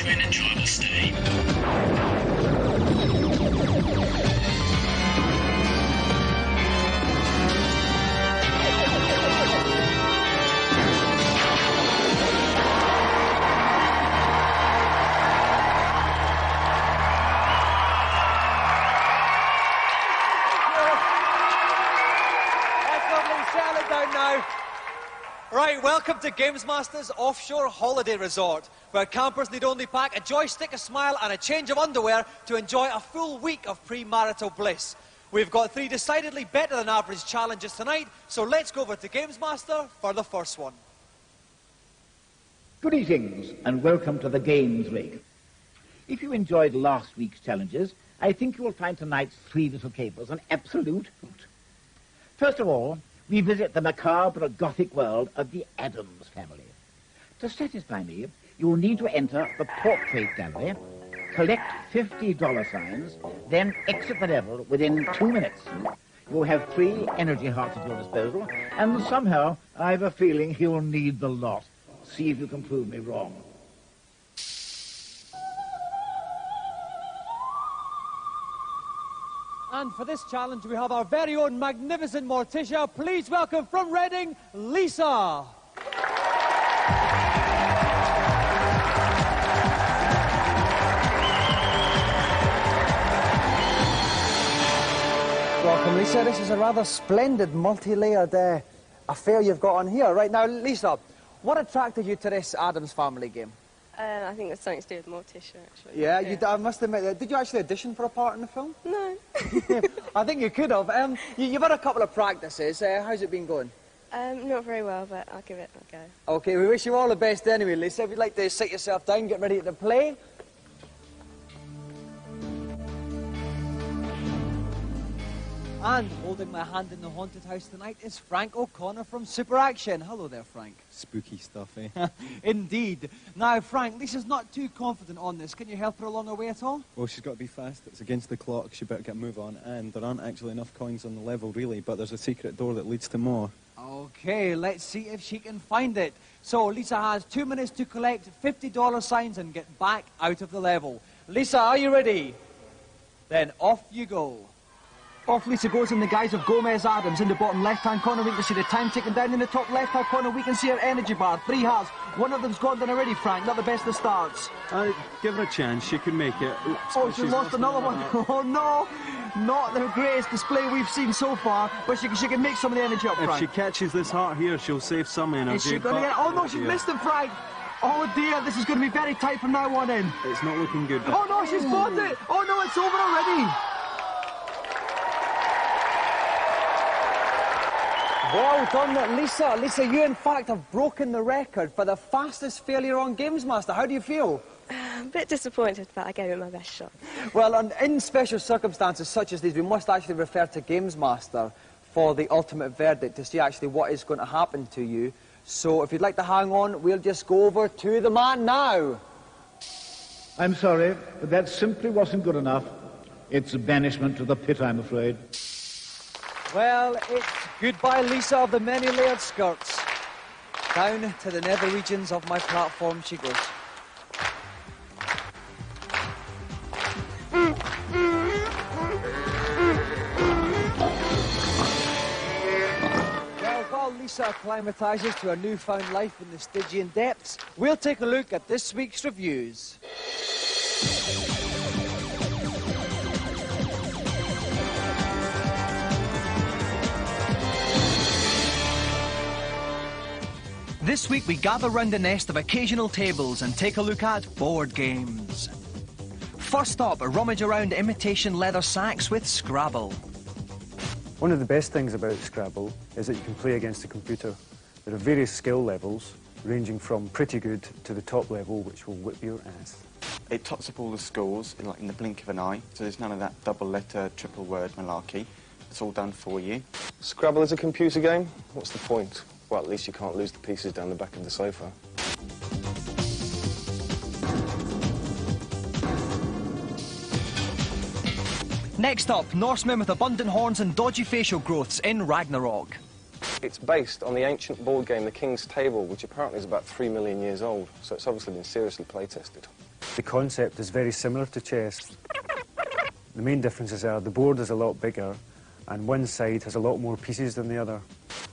you an enjoyable stay. Right, welcome to GamesMaster's offshore holiday resort, where campers need only pack a joystick, a smile and a change of underwear to enjoy a full week of pre-marital bliss. We've got 3 decidedly better than average challenges tonight, so let's go over to GamesMaster for the first one. Greetings and welcome to the Games Rig. If you enjoyed last week's challenges, I think you will find tonight's 3 little capers an absolute hoot. First of all, we visit the macabre Gothic world of the Addams family. To satisfy me, you will need to enter the portrait gallery, collect $50 signs, then exit the level within 2 minutes. You will have 3 energy hearts at your disposal, and somehow I have a feeling you'll need the lot. See if you can prove me wrong. And for this challenge, we have our very own magnificent Morticia. Please welcome from Reading, Lisa. Welcome, Lisa. This is a rather splendid multi-layered affair you've got on here. Right now, Lisa, what attracted you to this Addams Family game? I think it's something to do with Morticia, actually. Yeah, I must admit, did you actually audition for a part in the film? No. I think you could have. You've had a couple of practices. How's it been going? Not very well, but I'll give it a go. OK, we wish you all the best anyway, Lisa. If you'd like to sit yourself down, get ready to play. And holding my hand in the haunted house tonight is Frank O'Connor from Super Action. Hello there, Frank. Spooky stuff, eh? Indeed. Now, Frank, Lisa's not too confident on this. Can you help her along her way at all? Well, she's got to be fast. It's against the clock. She better get a move on. And there aren't actually enough coins on the level, really, but there's a secret door that leads to more. OK, let's see if she can find it. So, Lisa has 2 minutes to collect $50 signs and get back out of the level. Lisa, are you ready? Then off you go. Off Lisa goes in the guise of Gomez Addams. In the bottom left-hand corner, we can see the time ticking down. In the top left-hand corner, we can see her energy bar. 3 hearts. One of them's gone down already, Frank. Not the best of starts. Give her a chance. She can make it. Oops, oh, she's lost another one. Oh, no. Not the greatest display we've seen so far, but she can make some of the energy up, Frank. If she catches this heart here, she'll save some energy. Is she going to get it? Oh, no, she's missed it, Frank. Oh, dear, this is going to be very tight from now on in. It's not looking good. Oh, no, she's got it. Oh, no, it's over already. Well done, Lisa. Lisa, you in fact have broken the record for the fastest failure on GamesMaster. How do you feel? A bit disappointed, but I gave it my best shot. Well, in special circumstances such as these, we must actually refer to GamesMaster for the ultimate verdict to see actually what is going to happen to you. So if you'd like to hang on, we'll just go over to the man now. I'm sorry, but that simply wasn't good enough. It's a banishment to the pit, I'm afraid. Well, it's goodbye, Lisa of the many-layered skirts. Down to the nether regions of my platform she goes. Well, while Lisa acclimatises to her newfound life in the Stygian depths, we'll take a look at this week's reviews. This week we gather round a nest of occasional tables and take a look at board games. First up, rummage around imitation leather sacks with Scrabble. One of the best things about Scrabble is that you can play against the computer. There are various skill levels, ranging from pretty good to the top level, which will whip your ass. It tots up all the scores in the blink of an eye, so there's none of that double letter, triple word malarkey. It's all done for you. Scrabble is a computer game? What's the point? Well, at least you can't lose the pieces down the back of the sofa. Next up, Norsemen with abundant horns and dodgy facial growths in Ragnarok. It's based on the ancient board game The King's Table, which apparently is about 3 million years old, so it's obviously been seriously play-tested. The concept is very similar to chess. The main differences are the board is a lot bigger and one side has a lot more pieces than the other.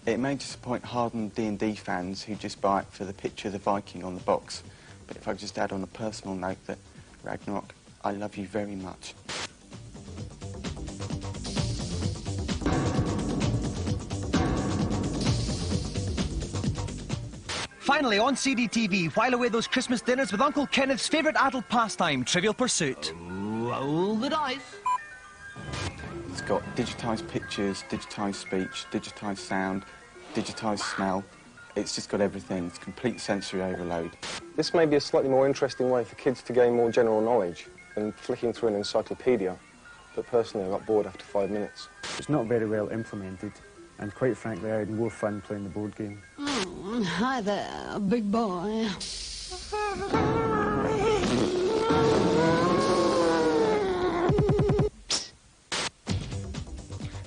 It may disappoint hardened D&D fans who just buy it for the picture of the Viking on the box. But if I could just add on a personal note that, Ragnarok, I love you very much. Finally, on CDTV, while away those Christmas dinners with Uncle Kenneth's favourite adult pastime, Trivial Pursuit. Roll the dice. It's got digitised pictures, digitised speech, digitised sound, digitised smell. It's just got everything. It's complete sensory overload. This may be a slightly more interesting way for kids to gain more general knowledge than flicking through an encyclopedia, but personally I got bored after 5 minutes. It's not very well implemented, and quite frankly I had more fun playing the board game. Hi there, big boy.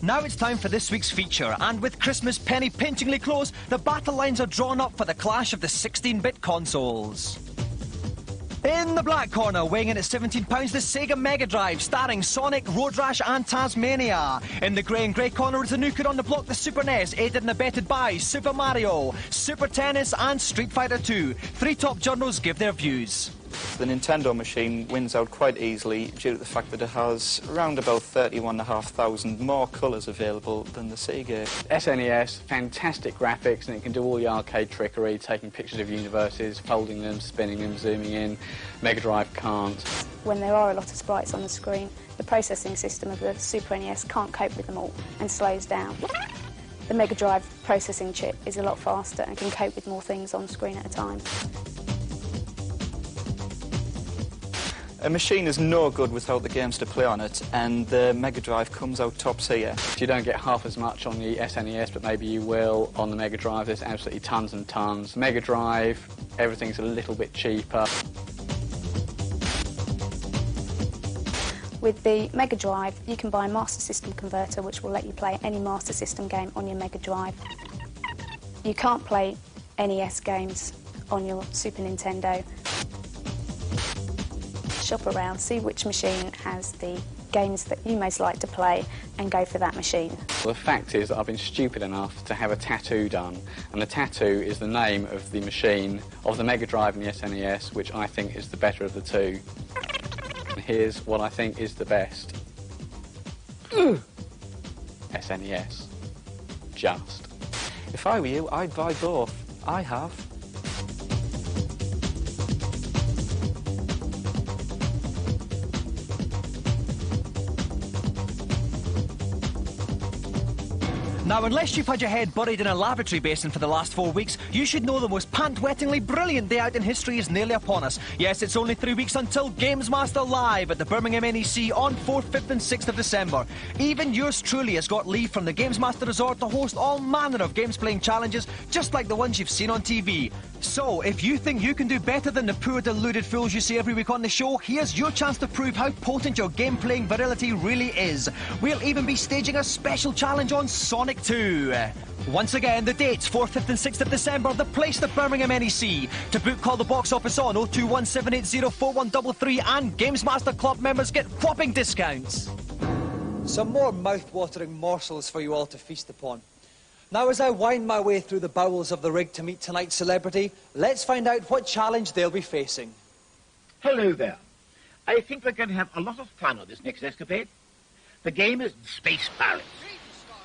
Now it's time for this week's feature, and with Christmas penny-pinchingly close, the battle lines are drawn up for the clash of the 16-bit consoles. In the black corner, weighing in at £17, the Sega Mega Drive, starring Sonic, Road Rash and Tasmania. In the grey and grey corner is the new kid on the block, the Super NES, aided and abetted by Super Mario, Super Tennis and Street Fighter 2. Three top journals give their views. The Nintendo machine wins out quite easily due to the fact that it has around about 31,500 more colours available than the Sega. SNES, fantastic graphics, and it can do all the arcade trickery, taking pictures of universes, folding them, spinning them, zooming in. Mega Drive can't. When there are a lot of sprites on the screen, the processing system of the Super NES can't cope with them all and slows down. The Mega Drive processing chip is a lot faster and can cope with more things on screen at a time. A machine is no good without the games to play on it, and the Mega Drive comes out tops here. You don't get half as much on the SNES, but maybe you will on the Mega Drive. There's absolutely tons and tons. Mega Drive, everything's a little bit cheaper. With the Mega Drive, you can buy a Master System converter which will let you play any Master System game on your Mega Drive. You can't play NES games on your Super Nintendo. Shop around, see which machine has the games that you most like to play and go for that machine. Well, the fact is that I've been stupid enough to have a tattoo done, and the tattoo is the name of the machine of the Mega Drive and the SNES, which I think is the better of the two. And here's what I think is the best. SNES. Just. If I were you, I'd buy both. I have. Now, unless you've had your head buried in a lavatory basin for the last 4 weeks, you should know the most pant-wettingly brilliant day out in history is nearly upon us. Yes, it's only 3 weeks until GamesMaster Live at the Birmingham NEC on 4th, 5th and 6th of December. Even yours truly has got leave from the GamesMaster Resort to host all manner of games-playing challenges, just like the ones you've seen on TV. So, if you think you can do better than the poor deluded fools you see every week on the show, here's your chance to prove how potent your game-playing virility really is. We'll even be staging a special challenge on Sonic 2. Once again, the dates, 4th, 5th and 6th of December, the place, the Birmingham NEC. To book, call the box office on 02178041333 and GamesMaster Club members get whopping discounts. Some more mouth-watering morsels for you all to feast upon. Now, as I wind my way through the bowels of the rig to meet tonight's celebrity, let's find out what challenge they'll be facing. Hello there. I think we're going to have a lot of fun on this next escapade. The game is Space Pirates.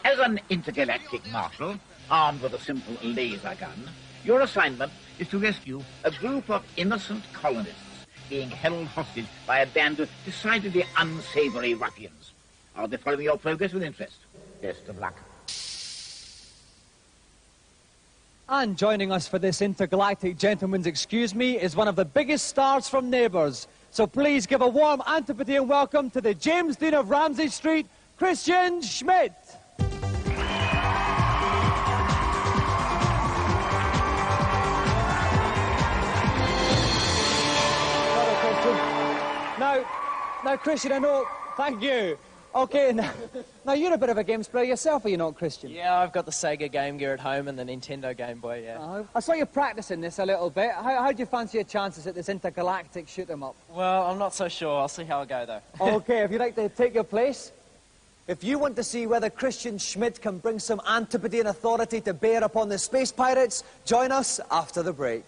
As an intergalactic marshal, armed with a simple laser gun, your assignment is to rescue a group of innocent colonists being held hostage by a band of decidedly unsavory ruffians. I'll be following your progress with interest. Best of luck. And joining us for this intergalactic gentleman's excuse me is one of the biggest stars from Neighbours. So please give a warm Antipodean welcome to the James Dean of Ramsay Street, Kristian Schmid. Now, Kristian, I know, thank you. Okay, now you're a bit of a games player yourself, are you not, Kristian? Yeah, I've got the Sega Game Gear at home and the Nintendo Game Boy, yeah. I saw you practicing this a little bit. How do you fancy your chances at this intergalactic shoot-'em-up? Well, I'm not so sure. I'll see how I go, though. Okay, if you'd like to take your place. If you want to see whether Kristian Schmid can bring some Antipodean authority to bear upon the space pirates, join us after the break.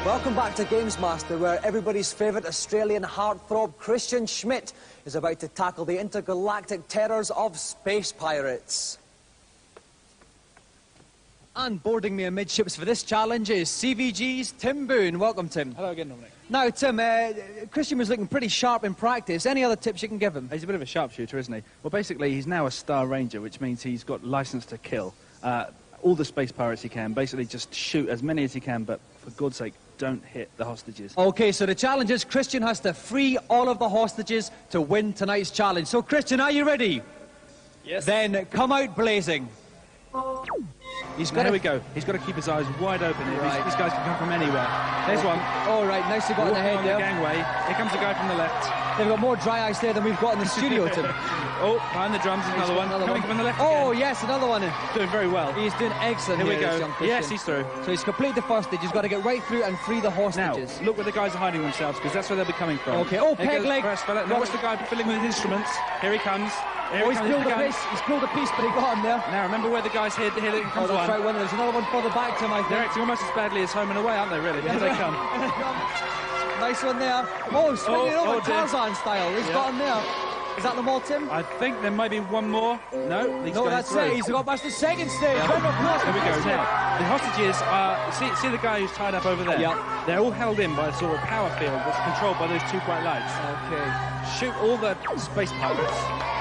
Welcome back to GamesMaster, where everybody's favourite Australian heartthrob, Kristian Schmid, is about to tackle the intergalactic terrors of space pirates. And boarding me amidships for this challenge is CVG's Tim Boone. Welcome, Tim. Hello again, Dominic. Now, Tim, Kristian was looking pretty sharp in practice. Any other tips you can give him? He's a bit of a sharpshooter, isn't he? Well, basically, he's now a Star Ranger, which means he's got license to kill all the space pirates he can. Basically, just shoot as many as he can, but for God's sake, don't hit the hostages. Okay, so the challenge is Kristian has to free all of the hostages to win tonight's challenge. So, Kristian, are you ready? Yes. Then come out blazing. Here we go. He's got to keep his eyes wide open here. Right. These guys can come from anywhere. There's one. All right, nicely got in the head on there. the gangway. Here comes the guy from the left. They've got more dry ice there than we've got in the studio, Tim. Oh, behind the drums, another one. Coming from the left Oh, again. yes, another one. Doing very well. He's doing excellent Here we this go. young Kristian. Yes, he's through. So he's completed the first stage. He's got to get right through and free the hostages. Now, look where the guys are hiding themselves, because that's where they'll be coming from. Okay, oh, Here peg goes leg. Press fella. Now watch the guy filling with his instruments. Here he comes. Here He's comes pulled the a gun. piece. He's pulled a piece, but he got him there. Now, remember where the guys here Oh, comes that's one. right, there's another one further back, Tim, I think. They're acting almost as badly as Home and Away, aren't they, really? Here they come. Nice one there. Oh, swinging over dear. Tarzan style. He's got him there. Is that them all, Tim? I think there might be one more. No, these No, guys that's through. it. He's got past the second stage. Yeah. Round of applause for Here we go. Kristian. Now, the hostages are... See the guy who's tied up over there? Yeah. They're all held in by a sort of power field that's controlled by those two bright lights. Okay. Shoot all the space pirates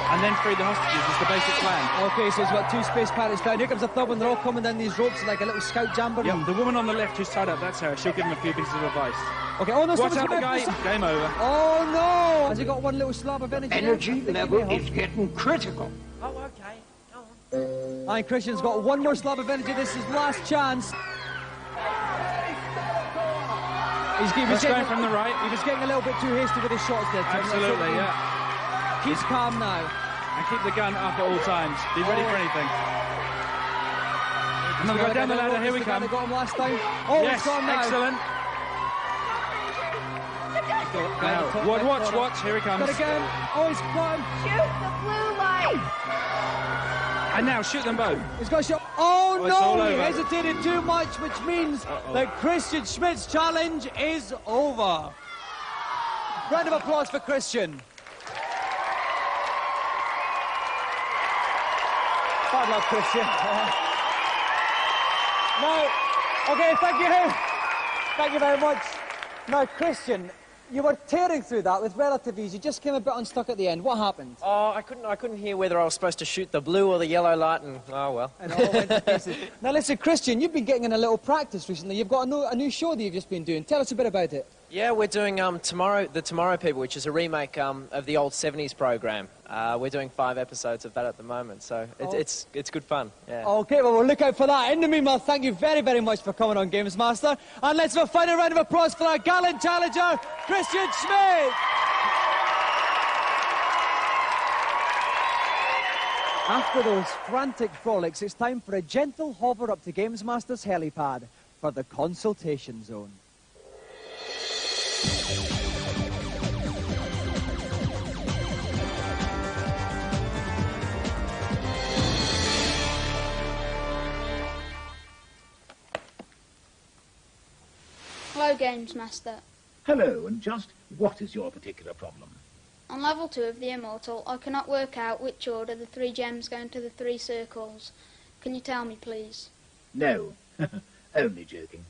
and then free the hostages is the basic plan. Okay, so he's got two space pirates down. Here comes the third one. They're all coming down these ropes like a little scout jamboree. Yep, the woman on the left who's tied up, that's her. She'll give him a few pieces of advice. Okay, oh no, Watch someone's out, the coming guy. up. Game over. Oh no! Has he got one little slab of energy? Energy level is getting critical. Oh, okay. And Kristian's got one more slab of energy. This is his last chance. He's going from the right. He was getting a little bit too hasty with his shots there, Tim. Absolutely, yeah. He's calm now. And keep the gun up at all times. Be ready for anything. Another guy down the ladder. Here we come. They got him last time. Oh, yes, he's got him now. excellent. Now, watch. Here he comes. Got again. Oh, he's got him. Shoot the blue light! And now shoot them both. He's got a shot. Oh, it's all no! He over. hesitated too much, which means that Kristian Schmid's challenge is over. Round of applause for Kristian. Bad luck, Kristian. Now, okay, thank you. Thank you very much. Now, Kristian, you were tearing through that with relative ease. You just came a bit unstuck at the end. What happened? Oh, I couldn't hear whether I was supposed to shoot the blue or the yellow light, and oh well. And all went to pieces. Now, listen, Kristian, you've been getting in a little practice recently. You've got a new show that you've just been doing. Tell us a bit about it. Yeah, we're doing the Tomorrow People, which is a remake of the old 70s program. We're doing 5 episodes of that at the moment, so it's good fun. Yeah. Okay, well, we'll look out for that. In the meanwhile, thank you very, very much for coming on GamesMaster. And let's have a final round of applause for our gallant challenger, Kristian Schmid. After those frantic frolics, it's time for a gentle hover up to GamesMaster's helipad for the consultation zone. Hello, GamesMaster. Hello, and just what is your particular problem? On level 2 of the Immortal, I cannot work out which order the 3 gems go into the 3 circles. Can you tell me, please? No, only joking.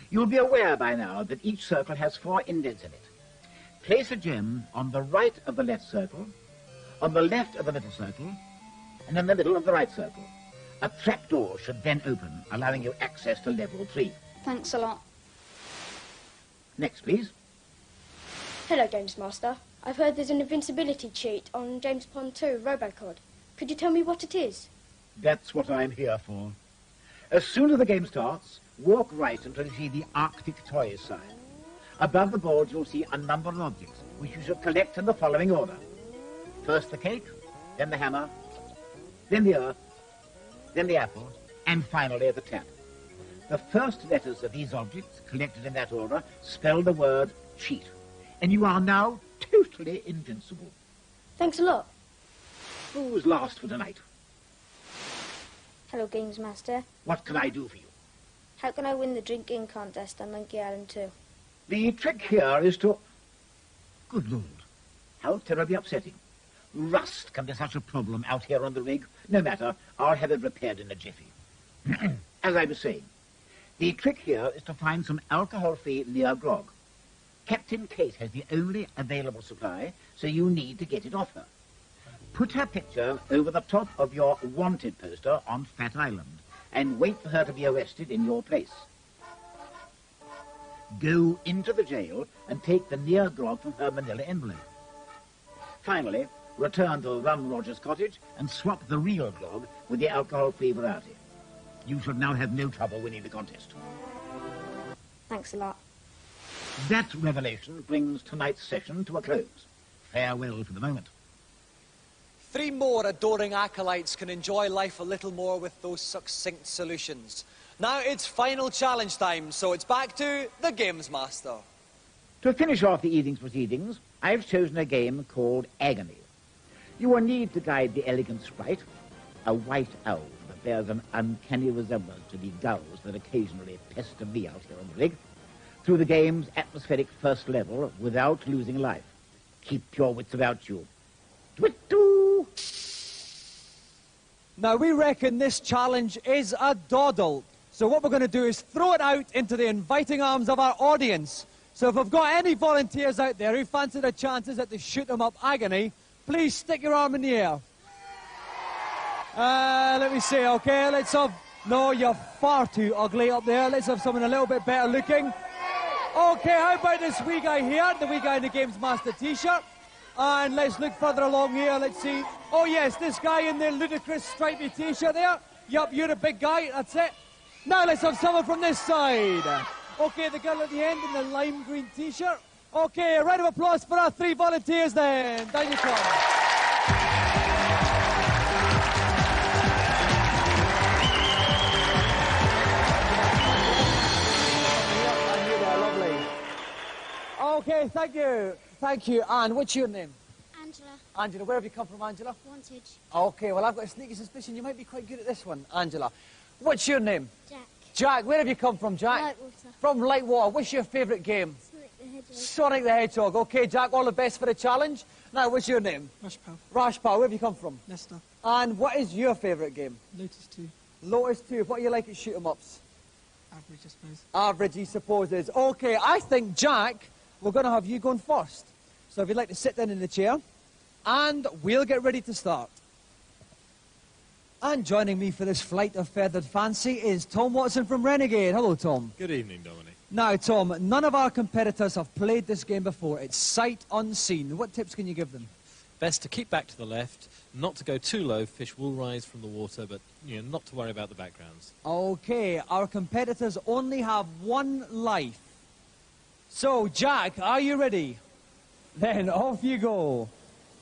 You'll be aware by now that each circle has 4 indents in it. Place a gem on the right of the left circle, on the left of the little circle, and in the middle of the right circle. A trapdoor should then open, allowing you access to level 3. Thanks a lot. Next, please. Hello, GamesMaster. I've heard there's an invincibility cheat on James Bond 2 Robocod. Could you tell me what it is? That's what I'm here for. As soon as the game starts, walk right until you see the Arctic Toys sign. Above the board, you'll see a number of objects, which you should collect in the following order. First the cake, then the hammer, then the earth, then the apple, and finally the tap. The first letters of these objects, collected in that order, spell the word cheat. And you are now totally invincible. Thanks a lot. Who's last for tonight? Hello, GamesMaster. What can I do for you? How can I win the drinking contest on Monkey Island 2? The trick here is to... Good Lord, how terribly upsetting. Rust can be such a problem out here on the rig. No matter, I'll have it repaired in a jiffy. As I was saying, the trick here is to find some alcohol-free near grog. Captain Kate has the only available supply, so you need to get it off her. Put her picture over the top of your wanted poster on Fat Island and wait for her to be arrested in your place. Go into the jail and take the near grog from her manila envelope. Finally, return to Rum Rogers' cottage and swap the real grog with the alcohol-free variety. You should now have no trouble winning the contest. Thanks a lot. That revelation brings tonight's session to a close. Farewell for the moment. 3 more adoring acolytes can enjoy life a little more with those succinct solutions. Now it's final challenge time, so it's back to the GamesMaster. To finish off the evening's proceedings, I've chosen a game called Agony. You will need to guide the elegant sprite, a white owl that bears an uncanny resemblance to the gulls that occasionally pester me out here on the rig, through the game's atmospheric first level without losing life. Keep your wits about you. Twit-doo! Now we reckon this challenge is a doddle. So what we're going to do is throw it out into the inviting arms of our audience. So if we've got any volunteers out there who fancy their chances at the shoot 'em up agony, please stick your arm in the air. Let me see, okay, let's have... No, you're far too ugly up there. Let's have someone a little bit better looking. Okay, how about this wee guy here, the wee guy in the GamesMaster t-shirt? And let's look further along here, let's see. Oh yes, this guy in the ludicrous stripy t-shirt there. Yup, you're a big guy, that's it. Now let's have someone from this side. Okay, the girl at the end in the lime green t-shirt. Okay, a round of applause for our 3 volunteers then. Down you come. Okay, thank you. Thank you. And what's your name? Angela. Angela, where have you come from, Angela? Wantage. Okay, well, I've got a sneaky suspicion you might be quite good at this one, Angela. What's your name? Jack. Jack, where have you come from, Jack? Lightwater. From Lightwater. What's your favourite game? Sonic the Hedgehog. Sonic the Hedgehog. Okay, Jack, all the best for the challenge. Now, what's your name? Rashpal. Rashpal, where have you come from? Leicester. And what is your favourite game? Lotus 2. Lotus 2. What do you like at shoot-em-ups? Average, I suppose. Average, he supposes. Okay, I think, Jack, we're going to have you going first. So if you'd like to sit down in the chair, and we'll get ready to start. And joining me for this flight of feathered fancy is Tom Watson from Renegade. Hello, Tom. Good evening, Dominic. Now, Tom, none of our competitors have played this game before. It's sight unseen. What tips can you give them? Best to keep back to the left, not to go too low. Fish will rise from the water, but not to worry about the backgrounds. Okay, our competitors only have 1 life. So, Jack, are you ready? Then off you go.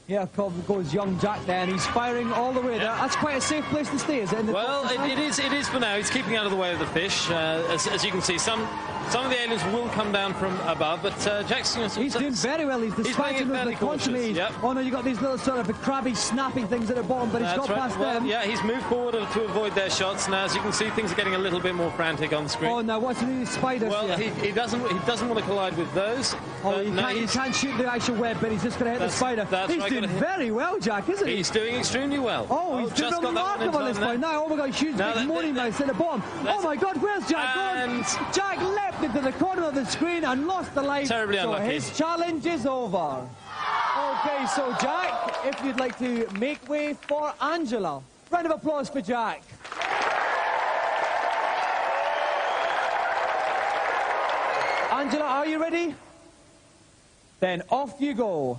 Here goes young Jack then. He's firing all the way there. That's quite a safe place to stay, is it? Well, it is for now. He's keeping out of the way of the fish. As you can see, some of the aliens will come down from above, but Jack's... He's doing very well. He's dispatching those the consoles. Yep. Oh no, you got these little sort of crabby, snappy things at the bottom, but he's got past them. Yeah, he's moved forward to avoid their shots. Now, as you can see, things are getting a little bit more frantic on screen. Oh, now what's he doing with spiders? Well, he doesn't want to collide with those. Oh, he can't shoot the actual web, but he's just going to hit the spider. He's doing very well, Jack, isn't he? He's doing extremely well. Oh, he's doing remarkable at this point. Now, oh my God, he shoots big morning mouse at the bottom. Oh my God, where's Jack gone? Jack leapt into the corner of the screen and lost the light. Terribly unlucky. So his challenge is over. Okay, so Jack, if you'd like to make way for Angela. Round of applause for Jack. Angela, are you ready? Then off you go.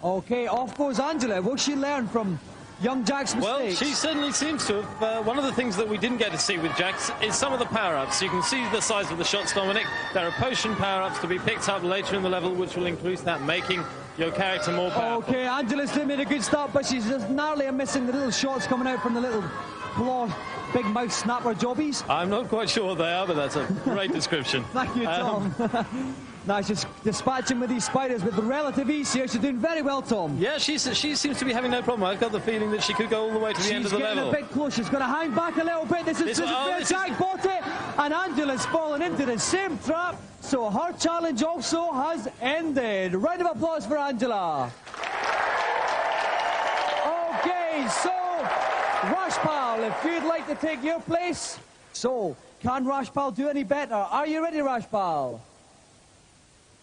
Okay, off goes Angela. Will she learn from young Jack's mistakes? Well, she certainly seems to have. One of the things that we didn't get to see with Jax is some of the power-ups. You can see the size of the shots, Dominic. There are potion power-ups to be picked up later in the level, which will increase that, making your character more powerful. Okay, Angela's made a good start, but she's just narrowly missing the little shots coming out from the little claw, big mouth snapper jobbies. I'm not quite sure what they are, but that's a great description. Thank you, Tom. Now she's dispatching with these spiders with relative ease here. She's doing very well, Tom. Yeah, she seems to be having no problem. I've got the feeling that she could go all the way to the end of the level. She's getting a bit close. She's going to hang back a little bit. This is Jack bought it, and Angela's fallen into the same trap. So her challenge also has ended. Round of applause for Angela. Okay, so Rashpal, if you'd like to take your place. So, can Rashpal do any better? Are you ready, Rashpal?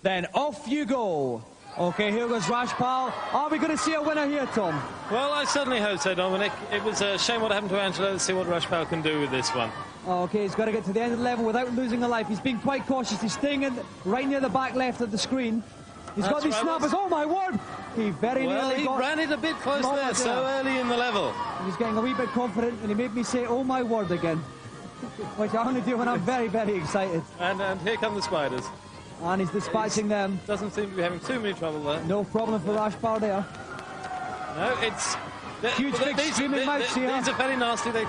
Then off you go. Okay, here goes Rashpal. Are we going to see a winner here, Tom? Well, I certainly hope so, Dominic. It was a shame what happened to Angela. Let's see what Rashpal can do with this one. Okay, he's got to get to the end of the level without losing a life. He's been quite cautious. He's staying in right near the back left of the screen. He's got these snappers. Oh, my word! He very nearly got... He ran it a bit close there, so early in the level. He's getting a wee bit confident, and he made me say, oh, my word, again. Which I only do when I'm very, very excited. And here come the spiders. And he's dispatching them. Doesn't seem to be having too many trouble there. No problem for Rashpal there. No, it's... Huge big screaming mouths here. These are very nasty. They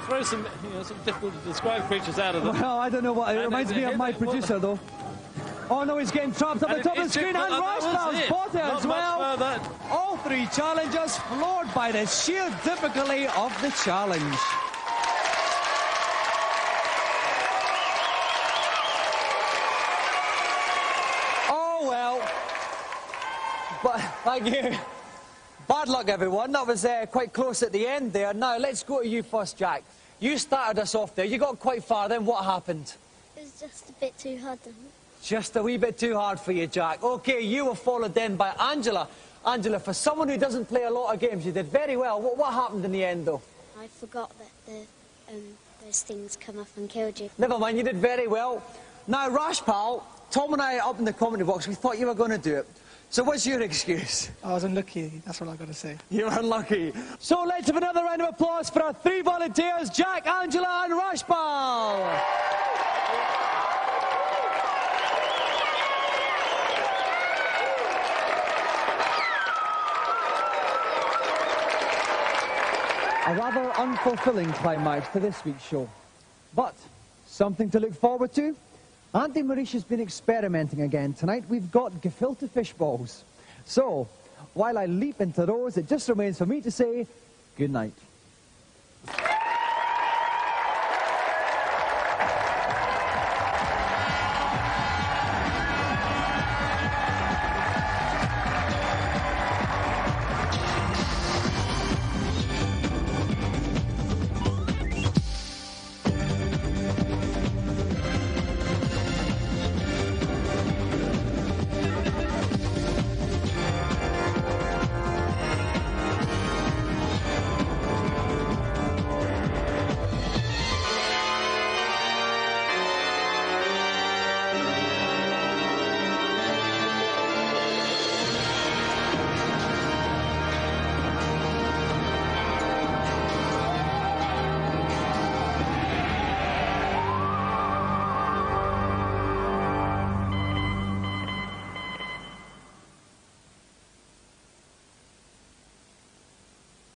throw some, some difficult to describe creatures out of them. Well, I don't know what... It reminds me of my producer, though. Oh, no, he's getting trapped up the top of the screen. And Rashpal's bought it as well. All three challengers floored by the sheer difficulty of the challenge. But, thank you. Bad luck, everyone. That was quite close at the end there. Now, let's go to you first, Jack. You started us off there. You got quite far. Then what happened? It was just a bit too hard. Just a wee bit too hard for you, Jack. OK, you were followed then by Angela. Angela, for someone who doesn't play a lot of games, you did very well. What happened in the end, though? I forgot that those things come up and killed you. Never mind, you did very well. Now, Rashpal, Tom and I up in the commentary box, we thought you were going to do it. So what's your excuse? I was unlucky, that's what I've got to say. You were unlucky. So let's have another round of applause for our three volunteers, Jack, Angela and Rashpal. A rather unfulfilling climax to this week's show. But something to look forward to. Auntie Marisha's been experimenting again. Tonight we've got gefilte fish balls. So, while I leap into those, it just remains for me to say good night.